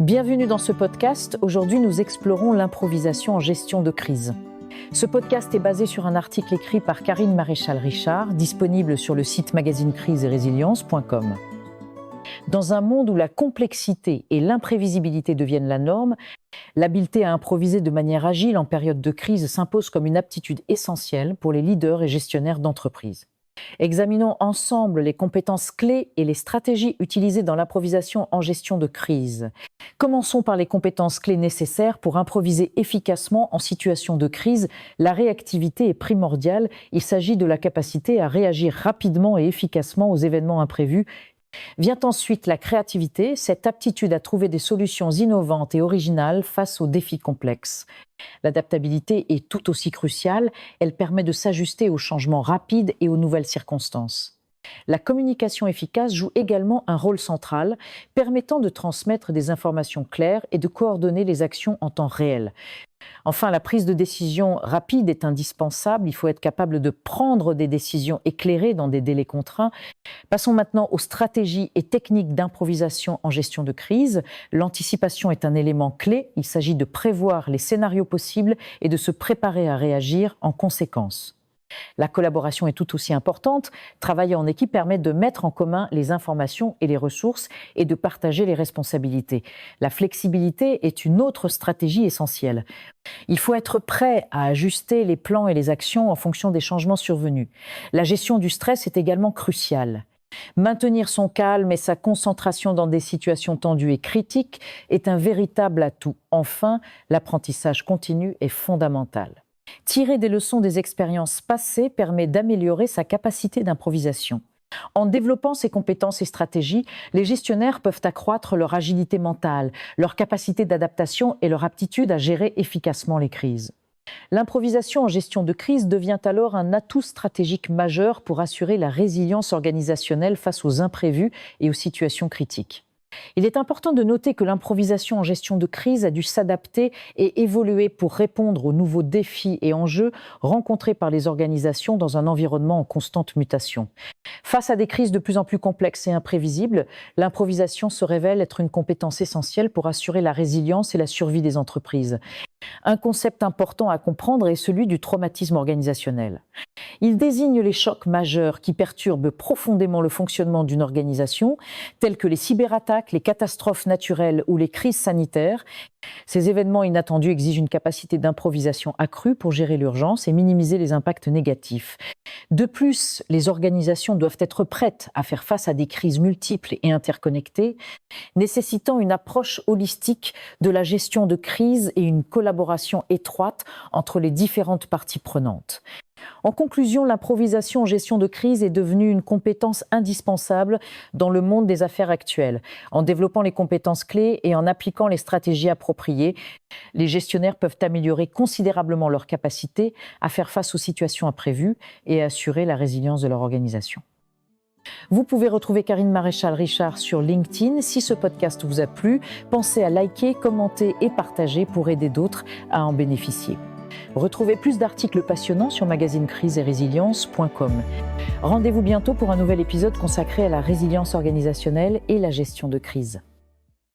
Bienvenue dans ce podcast. Aujourd'hui, nous explorons l'improvisation en gestion de crise. Ce podcast est basé sur un article écrit par Karine Maréchal-Richard, disponible sur le site magazine-crise-et-résilience.com. Dans un monde où la complexité et l'imprévisibilité deviennent la norme, l'habileté à improviser de manière agile en période de crise s'impose comme une aptitude essentielle pour les leaders et gestionnaires d'entreprise. Examinons ensemble les compétences clés et les stratégies utilisées dans l'improvisation en gestion de crise. Commençons par les compétences clés nécessaires pour improviser efficacement en situation de crise. La réactivité est primordiale. Il s'agit de la capacité à réagir rapidement et efficacement aux événements imprévus. Vient ensuite la créativité, cette aptitude à trouver des solutions innovantes et originales face aux défis complexes. L'adaptabilité est tout aussi cruciale, elle permet de s'ajuster aux changements rapides et aux nouvelles circonstances. La communication efficace joue également un rôle central, permettant de transmettre des informations claires et de coordonner les actions en temps réel. Enfin, la prise de décision rapide est indispensable. Il faut être capable de prendre des décisions éclairées dans des délais contraints. Passons maintenant aux stratégies et techniques d'improvisation en gestion de crise. L'anticipation est un élément clé. Il s'agit de prévoir les scénarios possibles et de se préparer à réagir en conséquence. La collaboration est tout aussi importante. Travailler en équipe permet de mettre en commun les informations et les ressources et de partager les responsabilités. La flexibilité est une autre stratégie essentielle. Il faut être prêt à ajuster les plans et les actions en fonction des changements survenus. La gestion du stress est également cruciale. Maintenir son calme et sa concentration dans des situations tendues et critiques est un véritable atout. Enfin, l'apprentissage continu est fondamental. Tirer des leçons des expériences passées permet d'améliorer sa capacité d'improvisation. En développant ces compétences et stratégies, les gestionnaires peuvent accroître leur agilité mentale, leur capacité d'adaptation et leur aptitude à gérer efficacement les crises. L'improvisation en gestion de crise devient alors un atout stratégique majeur pour assurer la résilience organisationnelle face aux imprévus et aux situations critiques. Il est important de noter que l'improvisation en gestion de crise a dû s'adapter et évoluer pour répondre aux nouveaux défis et enjeux rencontrés par les organisations dans un environnement en constante mutation. Face à des crises de plus en plus complexes et imprévisibles, l'improvisation se révèle être une compétence essentielle pour assurer la résilience et la survie des entreprises. Un concept important à comprendre est celui du traumatisme organisationnel. Il désigne les chocs majeurs qui perturbent profondément le fonctionnement d'une organisation, tels que les cyberattaques, les catastrophes naturelles ou les crises sanitaires. Ces événements inattendus exigent une capacité d'improvisation accrue pour gérer l'urgence et minimiser les impacts négatifs. De plus, les organisations doivent être prêtes à faire face à des crises multiples et interconnectées, nécessitant une approche holistique de la gestion de crise et une collaboration étroite entre les différentes parties prenantes. En conclusion, l'improvisation en gestion de crise est devenue une compétence indispensable dans le monde des affaires actuelles. En développant les compétences clés et en appliquant les stratégies appropriées, les gestionnaires peuvent améliorer considérablement leur capacité à faire face aux situations imprévues et à assurer la résilience de leur organisation. Vous pouvez retrouver Karine Maréchal-Richard sur LinkedIn. Si ce podcast vous a plu, pensez à liker, commenter et partager pour aider d'autres à en bénéficier. Retrouvez plus d'articles passionnants sur magazine-crise-et-résilience.com. Rendez-vous bientôt pour un nouvel épisode consacré à la résilience organisationnelle et la gestion de crise.